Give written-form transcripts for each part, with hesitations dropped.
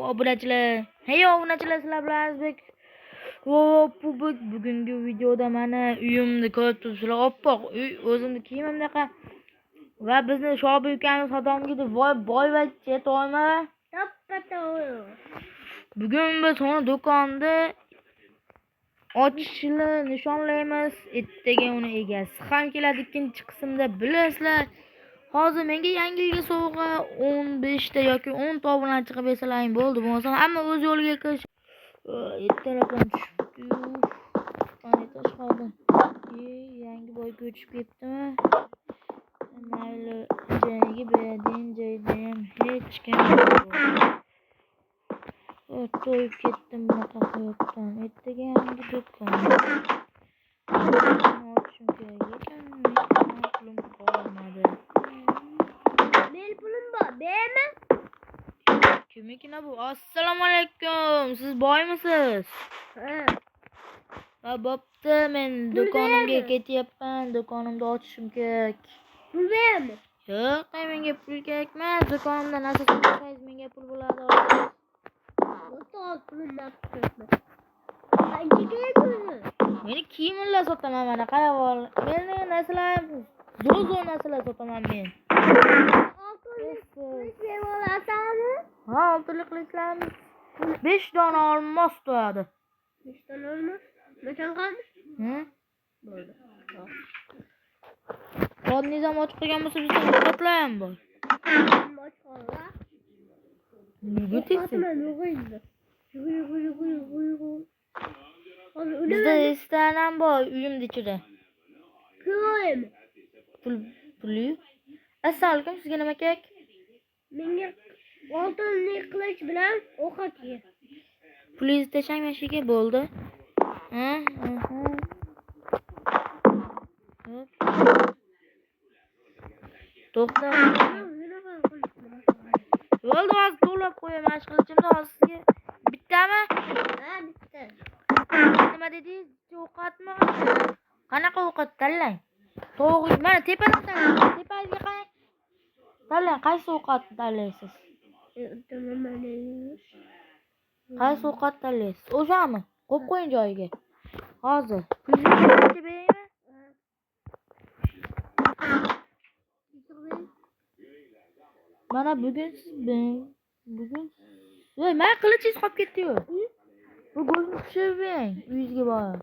obunachilar. Hey obunachilar, sizlar bilan bugungi videoda mana uyimni ko'rib turibsizlar. Oppoq uy, o'zimni kiyimim bunaqa. Va bizni Shobi ukamiz xotomgidi voy boyvachcha to'yma. Bugun biz uni do'konni ochishni nishonlaymiz. Ertaga uni egasi ham keladi ikkinchi qismda, bilasizlar. Hozir menga yangi uyga sovg'a 15 ta yoki 10 ta obunachi chiqib bersalar bo'ldi. Bo'lmasa hamma o'z yo'liga kirish. Telefon tushibdi. Qani tashqarida. Yangi boy ko'chib ketdimi? Mayli, joyiga berdin, joyda ham hech kim yo'q. To'yib ketdim bunaqa hayotdan. Ertaga yangi do'kon. Ochishim kerak ekan, pulim qolmadi. Men pulim bor, bermi? Kimikina bu? Assalomu alaykum. Siz boymisiz? Ha, bo'pti, men do'konimga ketyapman. Do'konimni ochishim kerak. Pul bermi? Yo'q, menga pul kerak emas. Do'konimda narsa sotsangiz menga pul bo'ladi. O'toq pulimni olib qancha kerak o'zi? Meni kiyimlar sotaman mana, qarab. Meni narsalar zo'r narsalar sotaman men. Oltinlik olasanmi? Ha, oltinlik qilishlarimiz 5 dona olmos turadi. 5 dona olmos? Qachon qoldi? Bo'ldi. Qodnizam ochib qo'ygan bo'lsa, bizda ovqatlar ham bor. Och qoldi. Yugurtisi. Yugurib. Bizda restoran ham bor uyimning ichida. Ko'raymi? Puli. Assalomu alaykum, sizga nima kerak? Menga oltinlik qilich bilan ovqat ye. Pulingizni tashlang mashiga bo'ldi. To'xta. Bo'ldi, hozir to'lab qo'yaman qilichimni. Hozir sizga bittami? Ha, bitta. Nima dedingiz? Ovqatmi? Qanaqa ovqat tanlang? To'g'ri, mana tepadan tanlang. Tepangizga qarang. Tanlang, qaysi ovqatni tanlaysiz? Qaysi ovqat tanlaysiz? O'shami? Qo'yib qo'ying joyiga. Hozir. Pulingizni beraymi? Mana bugun voy, men qilichingiz qolib ketdi-yu. Bu go'shtni pishirib bering, uyingizga borib.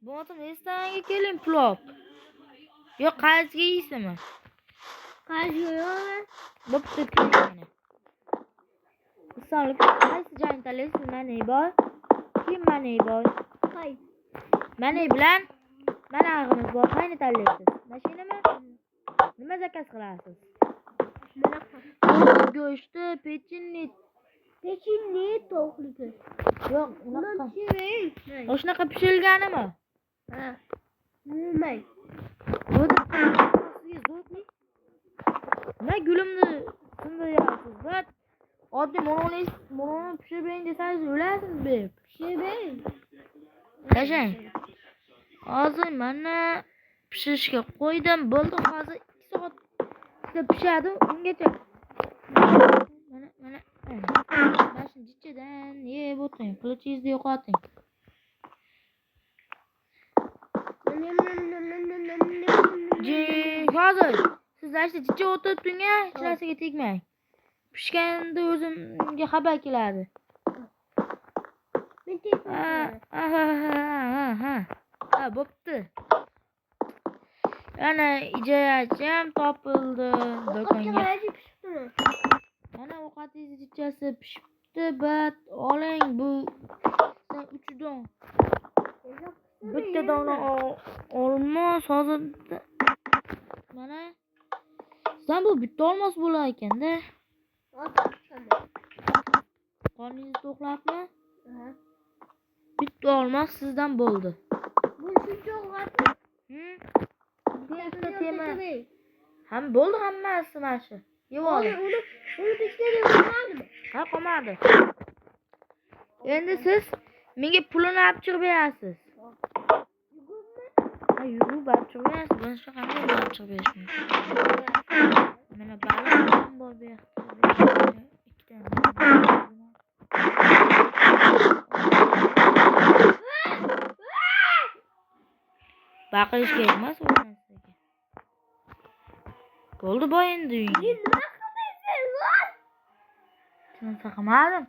Bo'lmasa restoranga keling, plov. Yo'q, qarzga yeysizmi? Qarz yo'q. Bo'pti, keling. Misolga qaysi joyni tanlaysiz? Mana bor. Kim mana bor? Hay. Mana bilan mana ag'imiz bor. Qayni tanlaysiz? Mashinami? Nima zakaz qilasiz? Go'shti, pechenni to'qligi. Yo'q, unaqa. O'shanaqa pishirilganimi? Ha. Nima? Nima gulimni sindiryapsiz? Bat oddiy mo'roni pishirib bering desangiz o'lasiz deb. Pishirib bering. Tashlang. Hozir mana pishirishga qo'ydim. Bo'ldi, hozir 2 soat pishadi ungacha. Mana. Mashina jichidan yeb o'ting. Qilichingizni yo'qoting. Hozir siz ashta jichi o'tirib turing, hech narsaga tegmang. Pishganda o'zimga xabar keladi. Ha, bo'pti. Ana ijarachi ham topildi do'konga. Mana ovqatingiz jichasi pishibdi, bat oling bu 3 don. Bitta dona olmos hozirda. Mana sizdan bu bitta olmos bo'lar ekan-da. Qoningiz to'qlabmi? Bitta olmos sizdan bo'ldi. Bu shuncha ovqatmi? Bitta tema. Ham bo'ldi hammasi mana shu. Yeb oling. Uni bittaga qo'ymadimi? Ha, qolmadi. Endi siz menga pulini olib chiqib berasiz. Ha, yurib olib chiqib berasiz. Boshqa qanday olib chiqib berish mumkin? bor bu yoqda. Ikkita. Baqirish kerak emas u narsaga. Bo'ldi boy endi uyingga. Nima qildingiz lan? Sen saqamadim.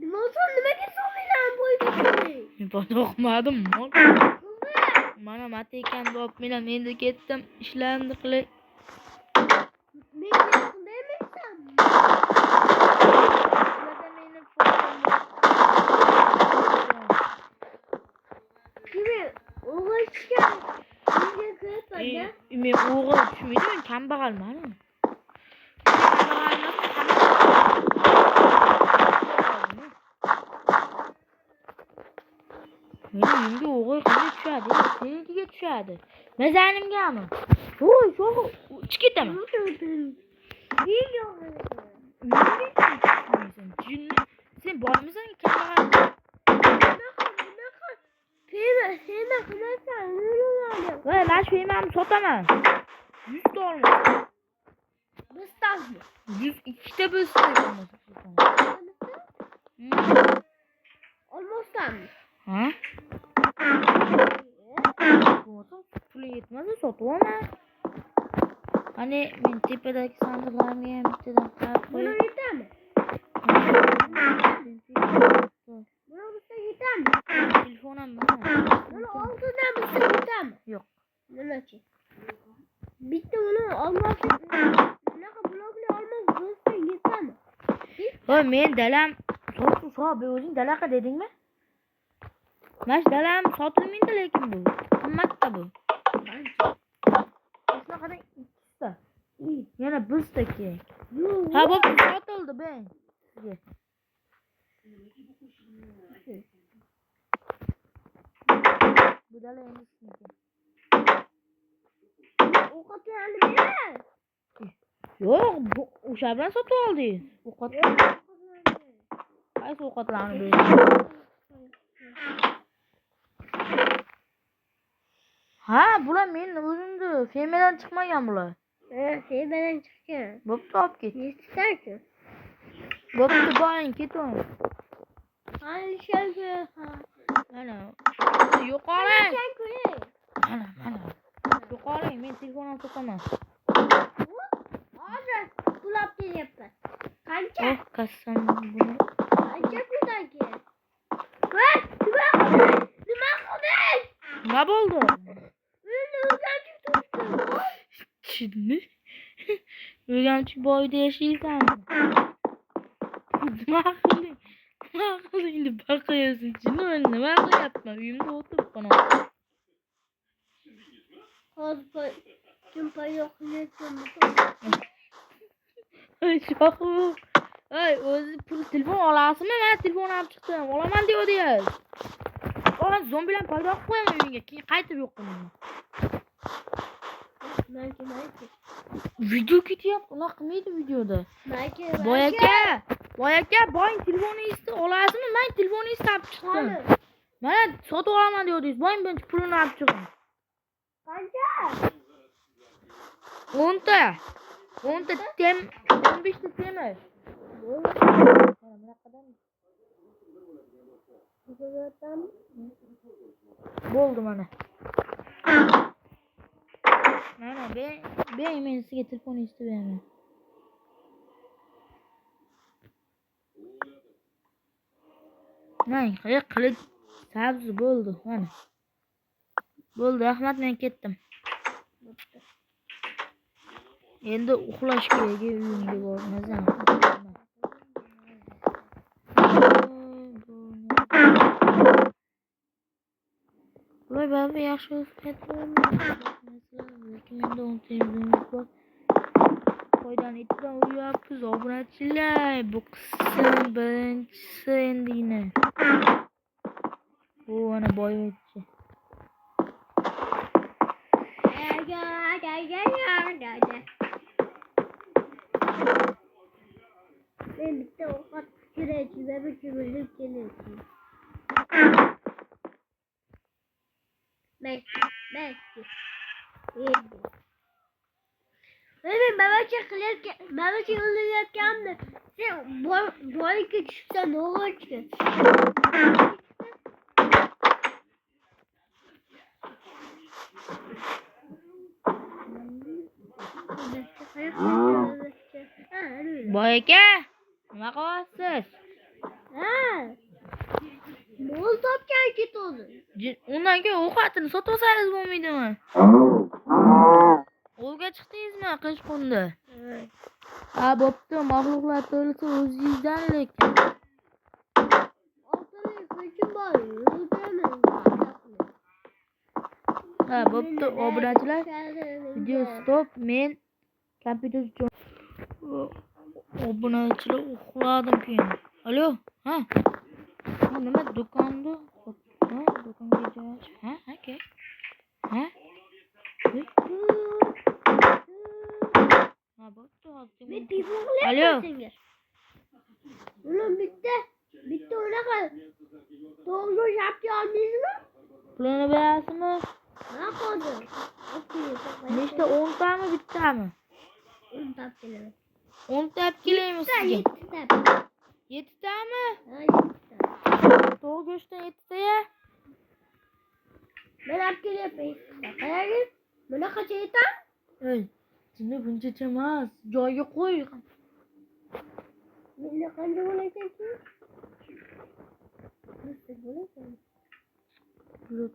Nima uchun nimaga so'rayman bo'yga? Men bodo o'qimadim. Mana matekani olib men endi ketdim. Ishlarni qilay. Men qildaymisan? Kimi o'g'ishga menga ko'rpada. Men o'g'il tushmaydi, men kambag'alman. Meni uyimga o'g'il qanday tushadi? Senikiga tushadi. Mazanimgami? Voy, sho'g'u, chiqib ketaman. Sen bormisan kambag'al? Sen qilasan, Voy, men shu yemamni sotaman. 100 ta olma. biz tazmi. 102 ta bo'lsa Olmasam. ha? Puling yetmasa sotib olma. Qani men tepadagi sandiqlarga ham bittadan qarab Buni qo'yib. yetami? Buni bizga yetami? Telefonam mana. Buni oldidan bizga yetami? Yo'q. Nimachi? Bitta uni olmoqchi. Bunaqa blokni olmoq bizga yetami? Voy, men dalam sotib, o'zing dalaqa dedingmi? Mana shu dalam sotilmaydi lekin bu. Qimmatda bu. Shunaqadan 2 ta. Yana 1 ta kerak. Ha, bo'pti, sotildi ben. Bu dala endi sizniki. Ovqatlarni ber. Yo'q, bu o'sha bilan sotib oldingiz. Qaysi ovqatlarni bering? Ha, bular men o'zimni fermadan chiqmagan bular. Fermadan chiqqan. Bo'pti, olib ket. Yetishtarchi? Bo'pti, boring, keting. Alishanku. Mana. Yo'qoling. Alishanku. Mana. Yo'qoling, men telefonimni sotaman. Hozir pulab kelyapman. Qancha? Oh, qassam buni. Qancha puldagi? Voy, nima qilding? Nima bo'ldi? Meni o'rganib turibdi. Chinmi? O'rgamchi boyda yashaysanmi? Nima qilding? Nima qilding deb baqirasan? Men nima qilyapman? Uyimda o'tirib qolaman. Hozir kimpa yo'qligim. Sho'xu. Ey, o'zi pul telefon olasizmi? Men telefon olib chiqdim. Olaman deyapsiz. O'g'il zombilar paydo qilib qo'yaman uyingga. Keyin qaytib yo'q qilaman. Mayki. Video ketyapti. Unaqa qilmaydi videoda. Mayki. Boy aka, boying telefoningizni olasizmi? Men telefoningizni olib chiqdim. Mana sotib olaman deyapsiz. Boying birinchi pulini olib chiqing. Qancha? 10 ta. 10 ta tem, 15 ta temir. Bo'ldi mana. Mana men sizga telefoningizni beraman. Mang, qilich sabzi bo'ldi mana. Bo'ldi, rahmat, men ketdim. Endi uxlash kerak, uyimga bormasam. Voy, baba, yaxshi o'zgartirdim. Lekin menda o'ntaymiz bor. Foydani itidan uyapmiz, obunachilar. Bu qism birinchisi endigina. Bu ana boyvachcha. Ben bitta ovqat kerak va bir chirilib kelayapti. Mayki. Benim Mehmet'e yollayacağım sen boyunca çıksan ne olur ki? Boy aka, nima qilyapsiz? Ha. Ne oldu topgan git onu? Undan keyin ovqatini sotib olsangiz bo'lmaydimi? O'lga chiqdingizmi qish kunda? Ha, bo'pti, maxluqlar to'lsa o'zingizdan lekin. Ortada ko'chim bor. Yurdaman. Ha, bo'pti, obunachilar. Video stop. Men kompyuter uchun obunachilar uxladim keyin. Alo, ha? Ha, nima do'konda? Ha, do'konga jo'nash. Ha, aka. Ha? Ha, bo'pti, hozir. Men telefonla Alo. yapasınlar. Ulan bitti. Bitti ona kadar. Doğru yaptı aldınız mı? Pulini berasizmi? Ne yapalım? Nechta 10 tami bittami? 10 tap geliyor. 10 ta olib kelaymi sizga? 7 tap. 7 tami? Ha 7 tap. To'q go'shtdan 7 ta ya? Ben hep geliyorum. Hayır. Bana kaç yeter? Ey, seni bunchacha emas, joyiga qo'y. Bunda qancha bo'lakan ki? Nechta bo'lakan?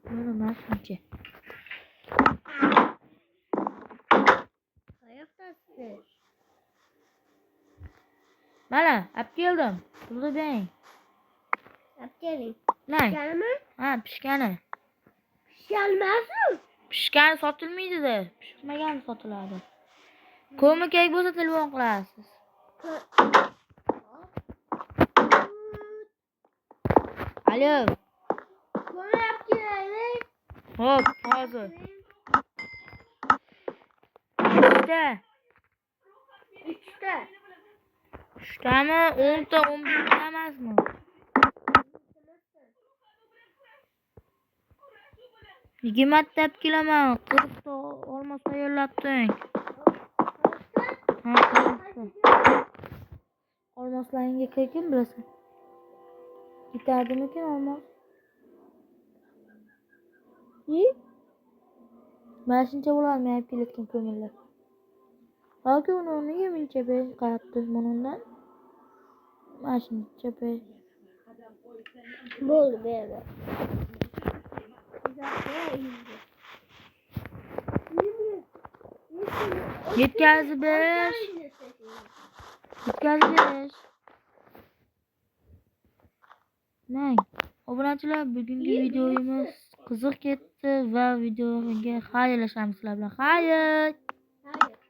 Mana emas buncha. Qayoqdasiz? Mana, olib keldim. Pulni bering. Olib keling. Mang. Pishganmi? Ha, pishgani. Pishganmasin. Pishgani sotilmaydi-da. Pishmagani sotiladi. Ko'mi kerak bo'lsa telefon qilasiz. Alo. Bana yap keling. Hop, hozir. 3ta. 3'te. 3tami? 10 ta, 11 ta emasmi? Yigirmata olib kelaman. 40 ta olmos tayyorlatding. Ha, 40 ta. Olmoslaringga kim bilasan? Yetadimikin olmos? Mana shuncha bo'ladimi olib kelayotgan ko'millar? Yoki uni nega muncha besh qarabdi bundan? Mana shuncha besh. Bo'ldi berdi. Yetkazib berish. Yetkazib berish. Mang. Obunachilar, bugungi videomiz qiziq ketdi va videoga xayrlashamiz sizlar bilan. Xayr. Hayır.